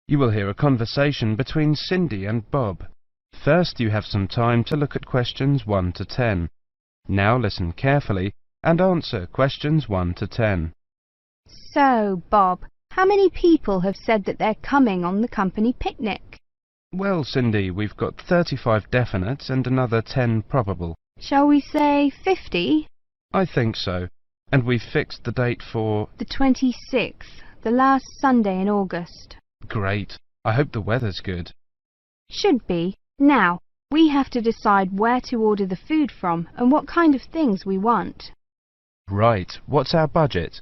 You will hear a conversation between Cindy and Bob. First, you have some time to look at questions 1 to 10. Now listen carefully and answer questions 1 to 10. So, Bob, how many people have said that they're coming on the company picnic? Well, Cindy, we've got 35 definite and another 10 probable. Shall we say 50? I think so. And we've fixed the date for... The 26th, the last Sunday in August. Great. I hope the weather's good. Should be. Now, we have to decide where to order the food from and what kind of things we want. Right. What's our budget?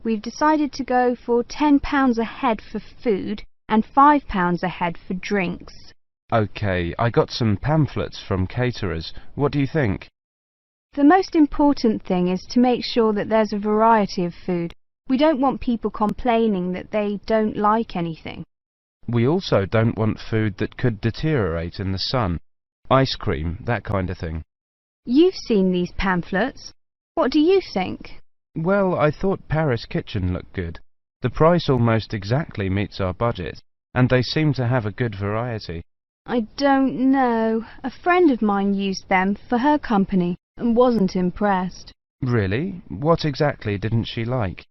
We've decided to go for £10 a head for food and £5 a head for drinks. OK, I got some pamphlets from caterers. What do you think? The most important thing is to make sure that there's a variety of food. We don't want people complaining that they don't like anything. We also don't want food that could deteriorate in the sun. Ice cream, that kind of thing. You've seen these pamphlets. What do you think? Well, I thought Paris Kitchen looked good. The price almost exactly meets our budget, and they seem to have a good variety. I don't know. A friend of mine used them for her company and wasn't impressed. Really? What exactly didn't she like?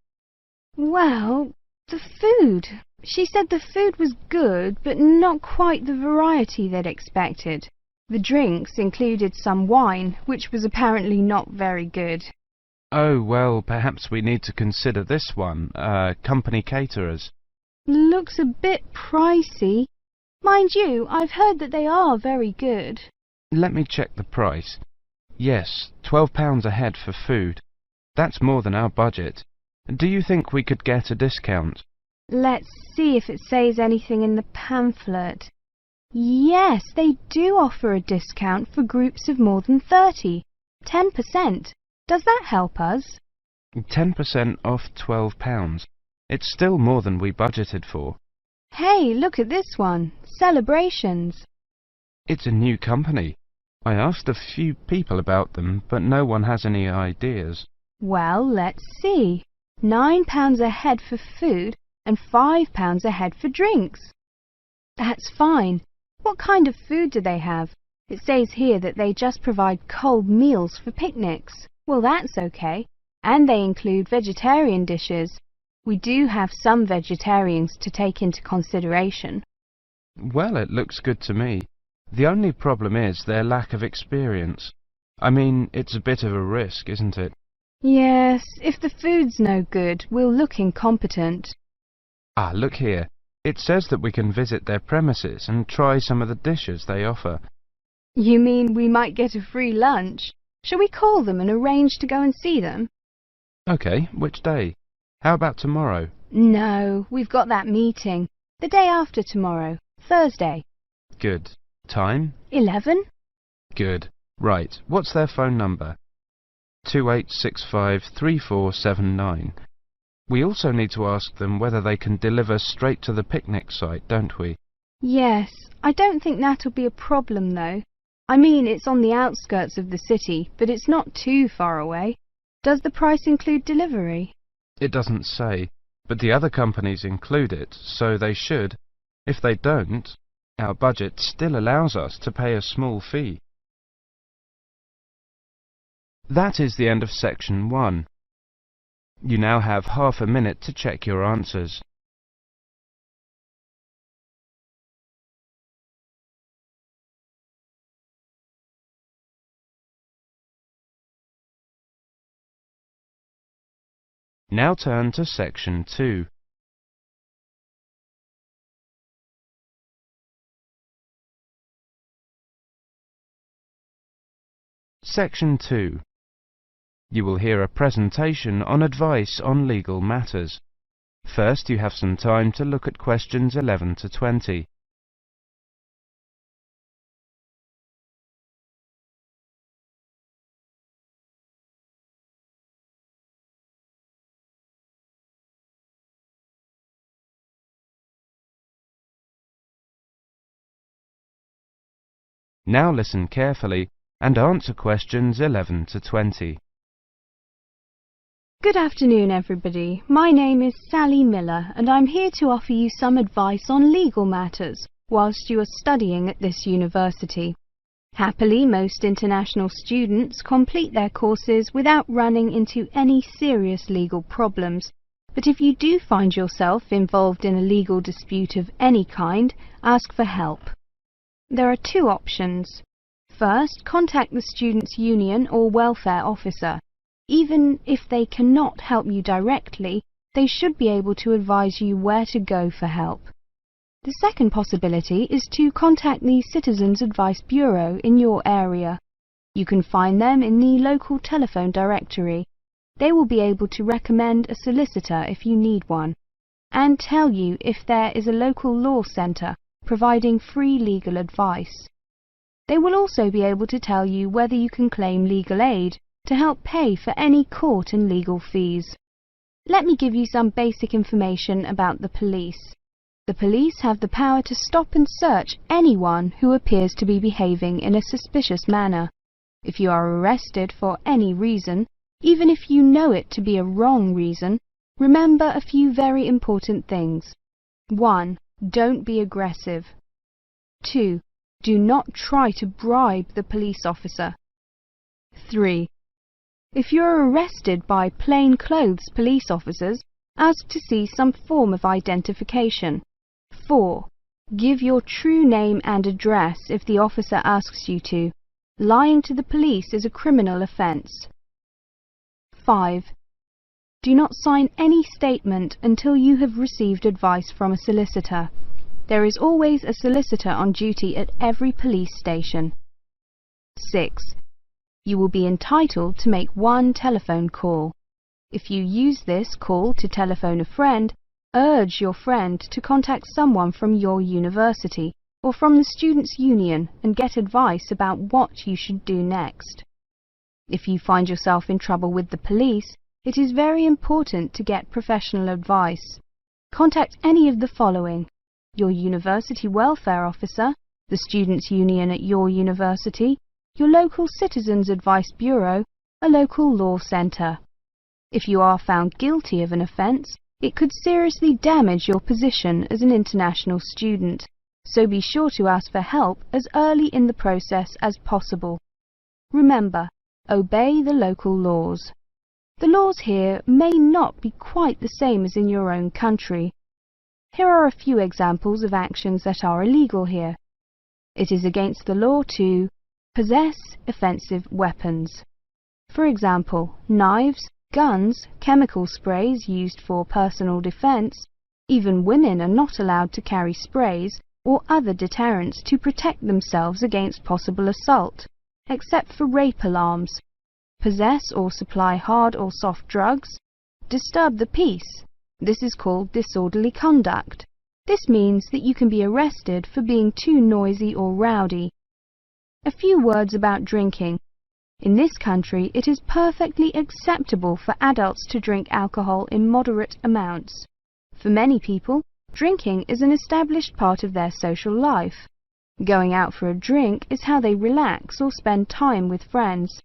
Well, the food. She said the food was good, but not quite the variety they'd expected. The drinks included some wine, which was apparently not very good. Oh, well, perhaps we need to consider this one, company caterers. Looks a bit pricey. Mind you, I've heard that they are very good. Let me check the price. Yes, £12 a head for food. That's more than our budget. Do you think we could get a discount? Let's see if it says anything in the pamphlet. Yes, they do offer a discount for groups of more than 30. 10%. Does that help us? 10% off £12. It's still more than we budgeted for. Hey, look at this one. Celebrations. It's a new company. I asked a few people about them, but no one has any ideas. Well, let's see. £9 a head for food and £5 a head for drinks. That's fine. What kind of food do they have? It says here that they just provide cold meals for picnics. Well, that's okay. And they include vegetarian dishes. We do have some vegetarians to take into consideration. Well, it looks good to me. The only problem is their lack of experience. I mean, it's a bit of a risk, isn't it? Yes, if the food's no good, we'll look incompetent. Ah, look here. It says that we can visit their premises and try some of the dishes they offer. You mean we might get a free lunch? Shall we call them and arrange to go and see them? OK, which day? How about tomorrow? No, we've got that meeting. The day after tomorrow, Thursday. Good. Time? 11? Good. Right, what's their phone number? 28653479. We also need to ask them whether they can deliver straight to the picnic site, don't we? Yes, I don't think that'll be a problem though. I mean, it's on the outskirts of the city, but it's not too far away. Does the price include delivery? It doesn't say, but the other companies include it, so they should. If they don't, our budget still allows us to pay a small fee. That is the end of section 1. You now have half a minute to check your answers. Now turn to section 2. Section 2. You will hear a presentation on advice on legal matters. First, you have some time to look at questions 11 to 20. Now listen carefully and answer questions 11 to 20. Good afternoon, everybody. My name is Sally Miller, and I'm here to offer you some advice on legal matters whilst you are studying at this university. Happily, most international students complete their courses without running into any serious legal problems. But if you do find yourself involved in a legal dispute of any kind, ask for help. There are two options. First, contact the students' union or welfare officer. Even if they cannot help you directly, they should be able to advise you where to go for help. The second possibility is to contact the Citizens Advice Bureau in your area. You can find them in the local telephone directory. They will be able to recommend a solicitor if you need one, and tell you if there is a local law centre providing free legal advice. They will also be able to tell you whether you can claim legal aid to help pay for any court and legal fees. Let me give you some basic information about the police. The police have the power to stop and search anyone who appears to be behaving in a suspicious manner. If you are arrested for any reason, even if you know it to be a wrong reason, remember a few very important things. 1. Don't be aggressive. 2. Do not try to bribe the police officer. 3. If you are arrested by plainclothes police officers, ask to see some form of identification. 4. Give your true name and address if the officer asks you to. Lying to the police is a criminal offence. 5. Do not sign any statement until you have received advice from a solicitor. There is always a solicitor on duty at every police station. 6. You will be entitled to make one telephone call. If you use this call to telephone a friend, urge your friend to contact someone from your university or from the Students' Union and get advice about what you should do next. If you find yourself in trouble with the police, it is very important to get professional advice. Contact any of the following: your university welfare officer, the Students' Union at your university, your local Citizens Advice Bureau, a local law centre. If you are found guilty of an offence, it could seriously damage your position as an international student, so be sure to ask for help as early in the process as possible. Remember, obey the local laws. The laws here may not be quite the same as in your own country. Here are a few examples of actions that are illegal here. It is against the law to possess offensive weapons. For example, knives, guns, chemical sprays used for personal defense. Even women are not allowed to carry sprays or other deterrents to protect themselves against possible assault, except for rape alarms. Possess or supply hard or soft drugs. Disturb the peace. This is called disorderly conduct. This means that you can be arrested for being too noisy or rowdy. A few words about drinking. In this country, it is perfectly acceptable for adults to drink alcohol in moderate amounts. For many people, drinking is an established part of their social life. Going out for a drink is how they relax or spend time with friends.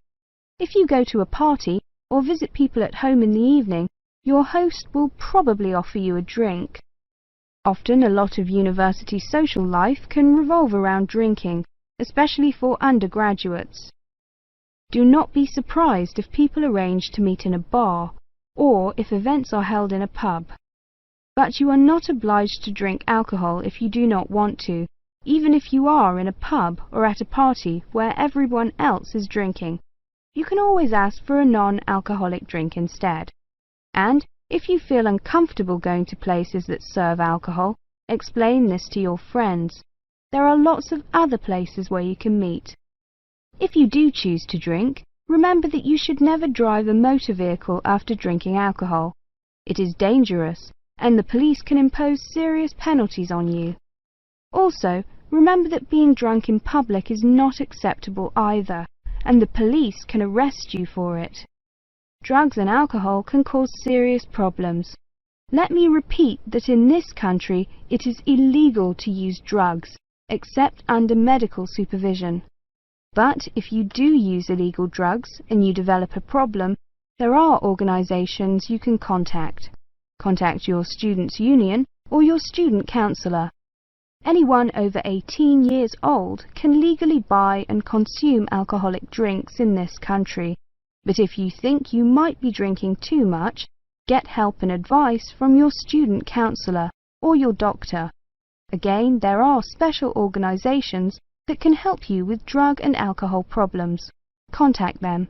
If you go to a party or visit people at home in the evening, your host will probably offer you a drink. Often, a lot of university social life can revolve around drinking, especially for undergraduates. Do not be surprised if people arrange to meet in a bar, or if events are held in a pub. But you are not obliged to drink alcohol if you do not want to, even if you are in a pub or at a party where everyone else is drinking. You can always ask for a non-alcoholic drink instead. And if you feel uncomfortable going to places that serve alcohol, explain this to your friends. There are lots of other places where you can meet. If you do choose to drink, remember that you should never drive a motor vehicle after drinking alcohol. It is dangerous, and the police can impose serious penalties on you. Also, remember that being drunk in public is not acceptable either, and the police can arrest you for it. Drugs and alcohol can cause serious problems. Let me repeat that in this country it is illegal to use drugs, except under medical supervision. But if you do use illegal drugs and you develop a problem, There are organisations you can contact. Contact your students' union or your student counsellor. Anyone over 18 years old can legally buy and consume alcoholic drinks in this country, but if you think you might be drinking too much, get help and advice from your student counsellor or your doctor. Again, there are special organisations that can help you with drug and alcohol problems. Contact them.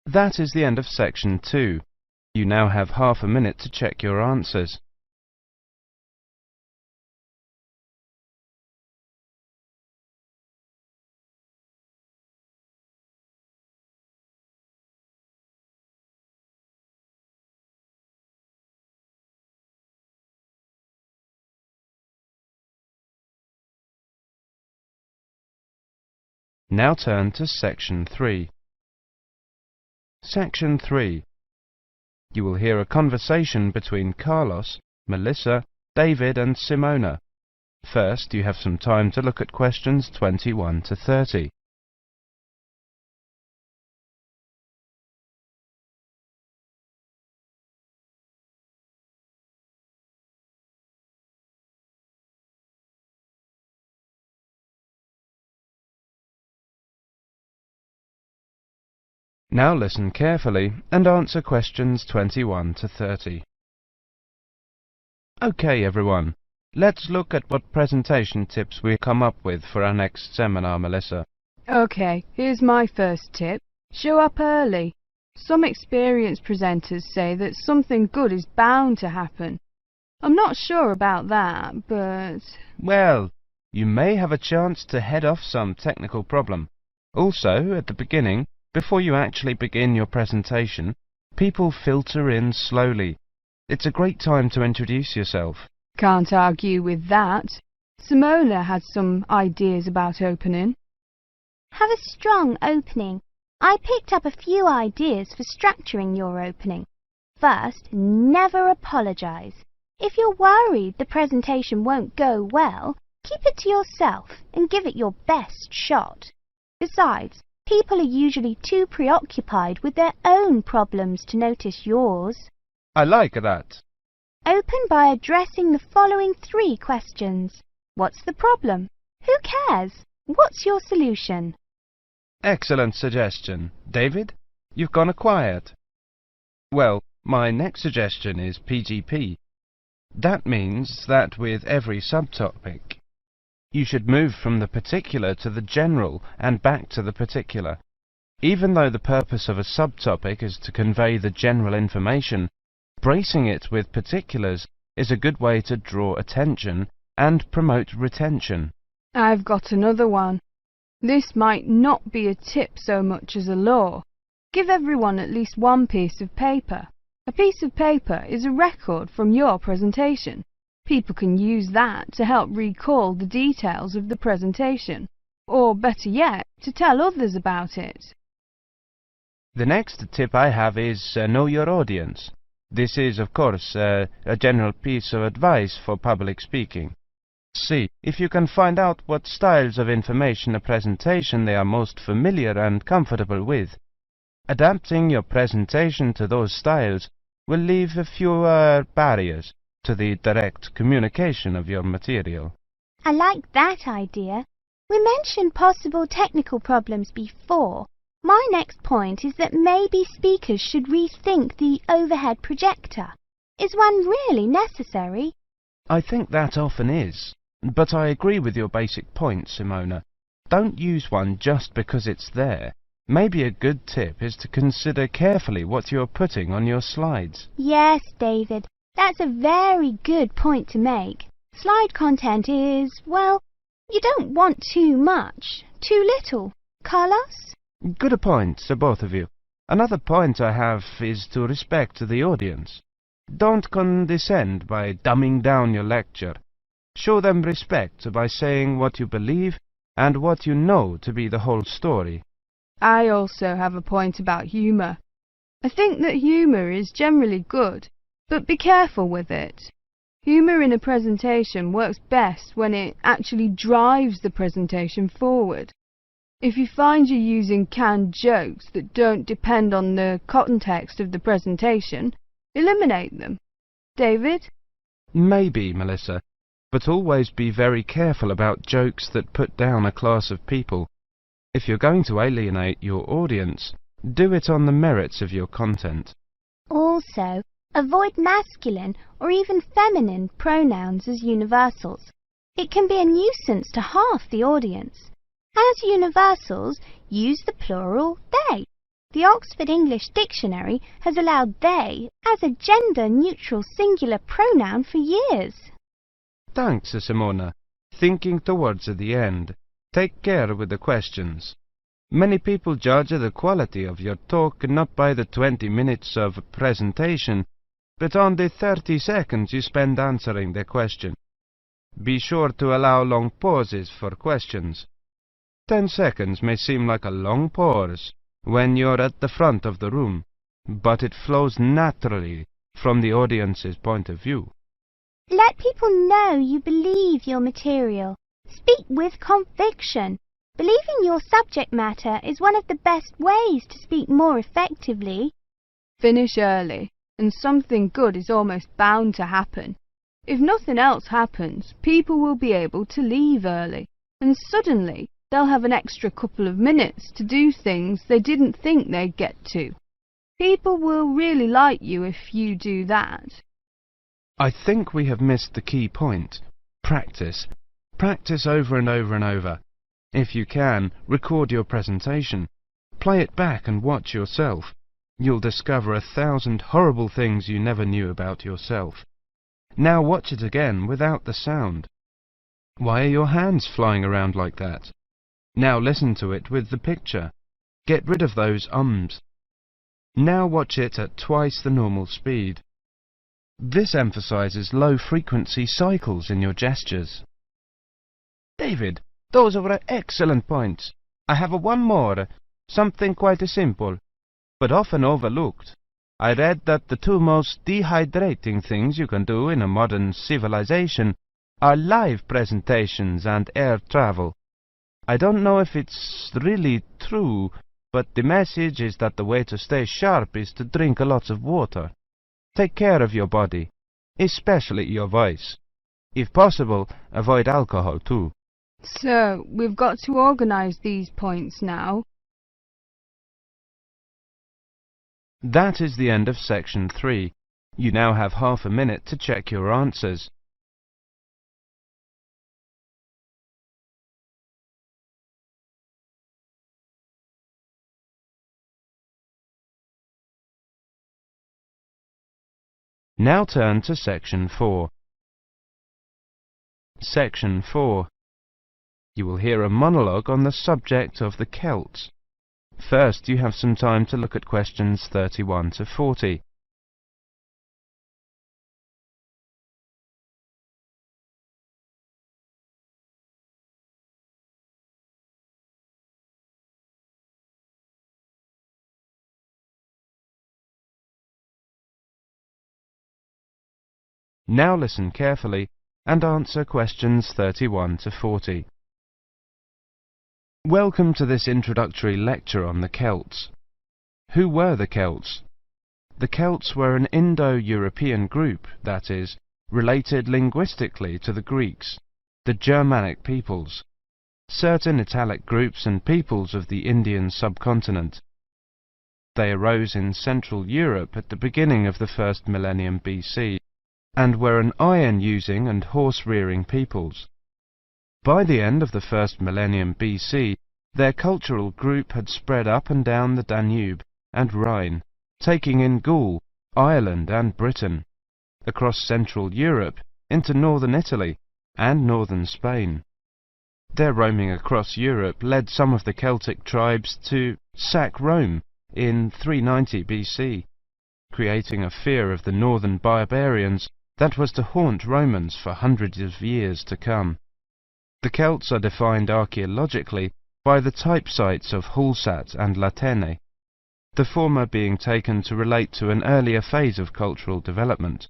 That is the end of section 2. You now have half a minute to check your answers. Now turn to section 3. Section 3. You will hear a conversation between Carlos, Melissa, David and Simona. First, you have some time to look at questions 21 to 30. Now listen carefully and answer questions 21 to 30. Okay, everyone. Let's look at what presentation tips we come up with for our next seminar, Melissa. Okay, here's my first tip. Show up early. Some experienced presenters say that something good is bound to happen. I'm not sure about that, but... Well, you may have a chance to head off some technical problem. Also, at the beginning, before you actually begin your presentation, people filter in slowly. It's a great time to introduce yourself. Can't argue with that. Simona has some ideas about opening. Have a strong opening. I picked up a few ideas for structuring your opening. First, never apologise. If you're worried the presentation won't go well, keep it to yourself and give it your best shot. Besides, people are usually too preoccupied with their own problems to notice yours. I like that. Open by addressing the following 3 questions. What's the problem? Who cares? What's your solution? Excellent suggestion. David, you've gone quiet. Well, my next suggestion is PGP. That means that with every subtopic, you should move from the particular to the general and back to the particular. Even though the purpose of a subtopic is to convey the general information, bracing it with particulars is a good way to draw attention and promote retention. I've got another one. This might not be a tip so much as a law. Give everyone at least one piece of paper. A piece of paper is a record from your presentation. People can use that to help recall the details of the presentation, or better yet, to tell others about it. The next tip I have is know your audience. This is, of course, a general piece of advice for public speaking. See if you can find out what styles of information a presentation they are most familiar and comfortable with. Adapting your presentation to those styles will leave fewer barriers to the direct communication of your material. I like that idea. We mentioned possible technical problems before. My next point is that maybe speakers should rethink the overhead projector. Is one really necessary? I think that often is, but I agree with your basic point, Simona. Don't use one just because it's there. Maybe a good tip is to consider carefully what you're putting on your slides. Yes, David. That's a very good point to make. Slide content is, well, you don't want too much, too little. Carlos? Good point, both of you. Another point I have is to respect the audience. Don't condescend by dumbing down your lecture. Show them respect by saying what you believe and what you know to be the whole story. I also have a point about humour. I think that humour is generally good, but be careful with it. Humour in a presentation works best when it actually drives the presentation forward. If you find you're using canned jokes that don't depend on the context of the presentation, eliminate them. David? Maybe, Melissa, but always be very careful about jokes that put down a class of people. If you're going to alienate your audience, do it on the merits of your content. Also, avoid masculine or even feminine pronouns as universals. It can be a nuisance to half the audience. As universals, use the plural they. The Oxford English Dictionary has allowed they as a gender-neutral singular pronoun for years. Thanks, Simona. Thinking towards the end. Take care with the questions. Many people judge the quality of your talk not by the 20 minutes of presentation, but on the 30 seconds you spend answering the question. Be sure to allow long pauses for questions. 10 seconds may seem like a long pause when you're at the front of the room, but it flows naturally from the audience's point of view. Let people know you believe your material. Speak with conviction. Believing your subject matter is one of the best ways to speak more effectively. Finish early, and something good is almost bound to happen. If nothing else happens, people will be able to leave early, and suddenly they'll have an extra couple of minutes to do things they didn't think they'd get to. People will really like you if you do that. I think we have missed the key point. Practice. Practice over and over and over. If you can, record your presentation. Play it back and watch yourself. You'll discover 1,000 horrible things you never knew about yourself. Now watch it again without the sound. Why are your hands flying around like that? Now listen to it with the picture. Get rid of those ums. Now watch it at twice the normal speed. This emphasizes low-frequency cycles in your gestures. David, those were excellent points. I have one more, something quite simple, but often overlooked. I read that the two most dehydrating things you can do in a modern civilization are live presentations and air travel. I don't know if it's really true, but the message is that the way to stay sharp is to drink lots of water. Take care of your body, especially your voice. If possible, avoid alcohol too. So, we've got to organise these points now. That is the end of section 3. You now have half a minute to check your answers. Now turn to section 4. Section 4. You will hear a monologue on the subject of the Celts. First, you have some time to look at questions 31 to 40. Now listen carefully and answer questions 31 to 40. Welcome to this introductory lecture on the Celts. Who were the Celts? The Celts were an Indo-European group, that is, related linguistically to the Greeks, the Germanic peoples, certain Italic groups and peoples of the Indian subcontinent. They arose in Central Europe at the beginning of the first millennium BC, and were an iron-using and horse-rearing peoples. By the end of the first millennium BC, their cultural group had spread up and down the Danube and Rhine, taking in Gaul, Ireland and Britain, across Central Europe into northern Italy and northern Spain. Their roaming across Europe led some of the Celtic tribes to sack Rome in 390 BC, creating a fear of the northern barbarians that was to haunt Romans for hundreds of years to come. The Celts are defined archaeologically by the type sites of Hulsat and Latene, the former being taken to relate to an earlier phase of cultural development.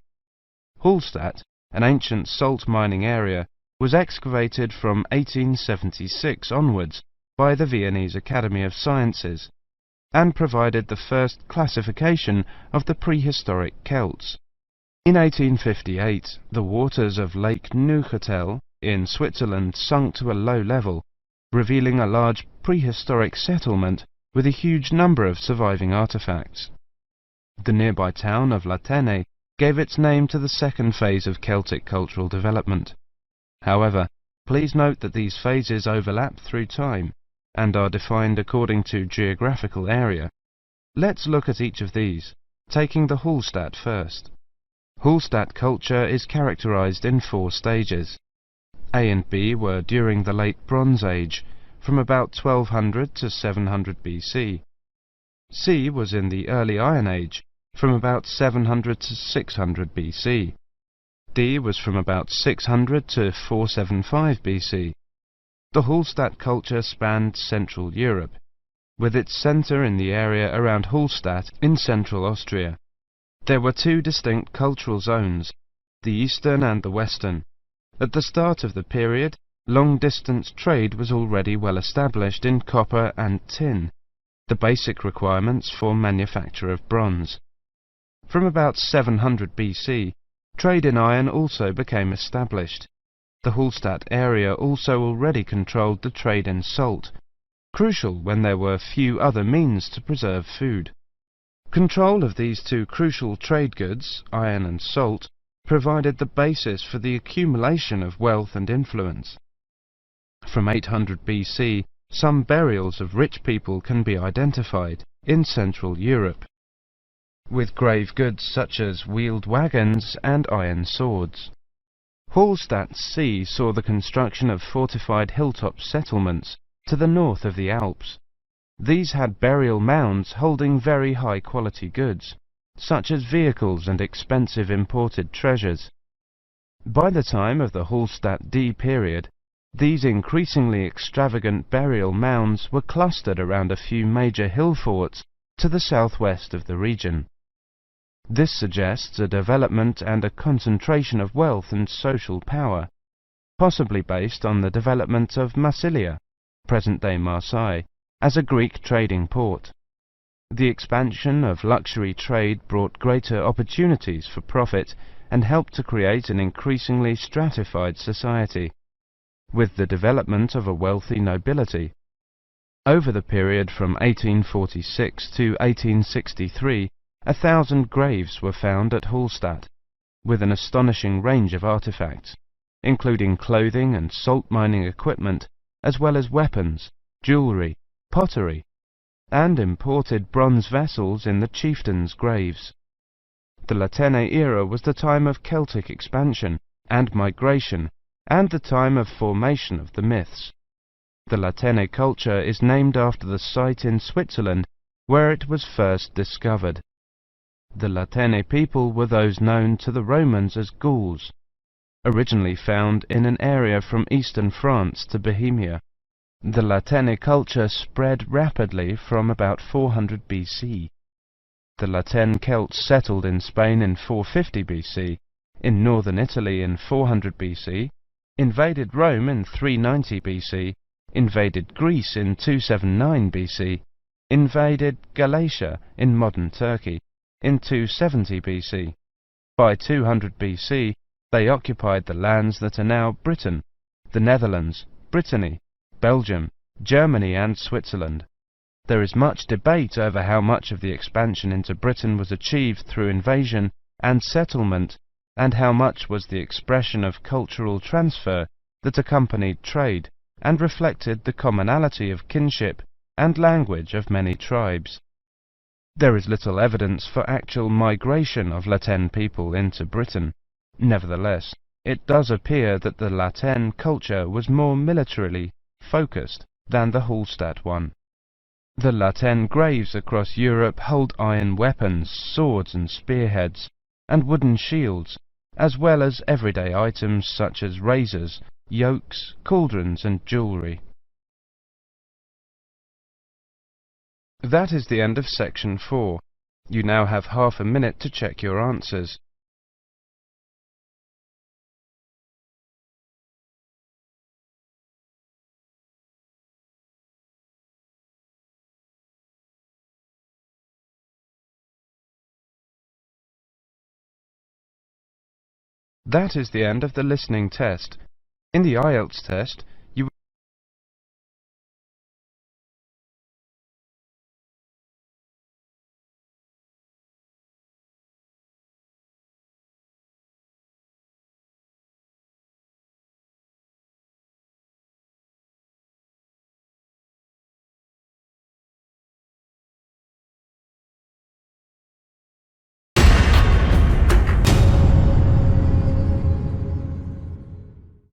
Hulsat, an ancient salt mining area, was excavated from 1876 onwards by the Viennese Academy of Sciences, and provided the first classification of the prehistoric Celts. In 1858, the waters of Lake Neuchâtel in Switzerland sunk to a low level, revealing a large prehistoric settlement with a huge number of surviving artifacts. The nearby town of Latene gave its name to the second phase of Celtic cultural development. However, please note that these phases overlap through time and are defined according to geographical area. Let's look at each of these, taking the Hallstatt first. Hallstatt culture is characterized in 4 stages. A and B were during the Late Bronze Age, from about 1200 to 700 BC. C was in the Early Iron Age, from about 700 to 600 BC. D was from about 600 to 475 BC. The Hallstatt culture spanned Central Europe, with its centre in the area around Hallstatt in central Austria. There were 2 distinct cultural zones, the eastern and the western. At the start of the period, long-distance trade was already well established in copper and tin, the basic requirements for manufacture of bronze. From about 700 BC, trade in iron also became established. The Hallstatt area also already controlled the trade in salt, crucial when there were few other means to preserve food. Control of these 2 crucial trade goods, iron and salt, provided the basis for the accumulation of wealth and influence. From 800 BC, some burials of rich people can be identified in Central Europe, with grave goods such as wheeled wagons and iron swords. Hallstatt C saw the construction of fortified hilltop settlements to the north of the Alps. These had burial mounds holding very high-quality goods, such as vehicles and expensive imported treasures. By the time of the Hallstatt D period, these increasingly extravagant burial mounds were clustered around a few major hill forts to the southwest of the region. This suggests a development and a concentration of wealth and social power, possibly based on the development of Massilia, present-day Marseille, as a Greek trading port. The expansion of luxury trade brought greater opportunities for profit and helped to create an increasingly stratified society, with the development of a wealthy nobility. Over the period from 1846 to 1863, 1,000 graves were found at Hallstatt, with an astonishing range of artifacts, including clothing and salt mining equipment, as well as weapons, jewellery, pottery, and imported bronze vessels in the chieftains' graves. The Latene era was the time of Celtic expansion and migration, and the time of formation of the myths. The Latene culture is named after the site in Switzerland where it was first discovered. The Latene people were those known to the Romans as Gauls, originally found in an area from eastern France to Bohemia. The Latene culture spread rapidly from about 400 BC. The Latene Celts settled in Spain in 450 BC, in northern Italy in 400 BC, invaded Rome in 390 BC, invaded Greece in 279 BC, invaded Galatia in modern Turkey in 270 BC. By 200 BC, they occupied the lands that are now Britain, the Netherlands, Brittany, Belgium, Germany and Switzerland. There is much debate over how much of the expansion into Britain was achieved through invasion and settlement, and how much was the expression of cultural transfer that accompanied trade and reflected the commonality of kinship and language of many tribes. There is little evidence for actual migration of Latene people into Britain. Nevertheless, it does appear that the Latene culture was more militarily focused than the Hallstatt one. The Latene graves across Europe hold iron weapons, swords and spearheads, and wooden shields, as well as everyday items such as razors, yokes, cauldrons and jewellery. That is the end of section 4. You now have half a minute to check your answers. That is the end of the listening test. In the IELTS test,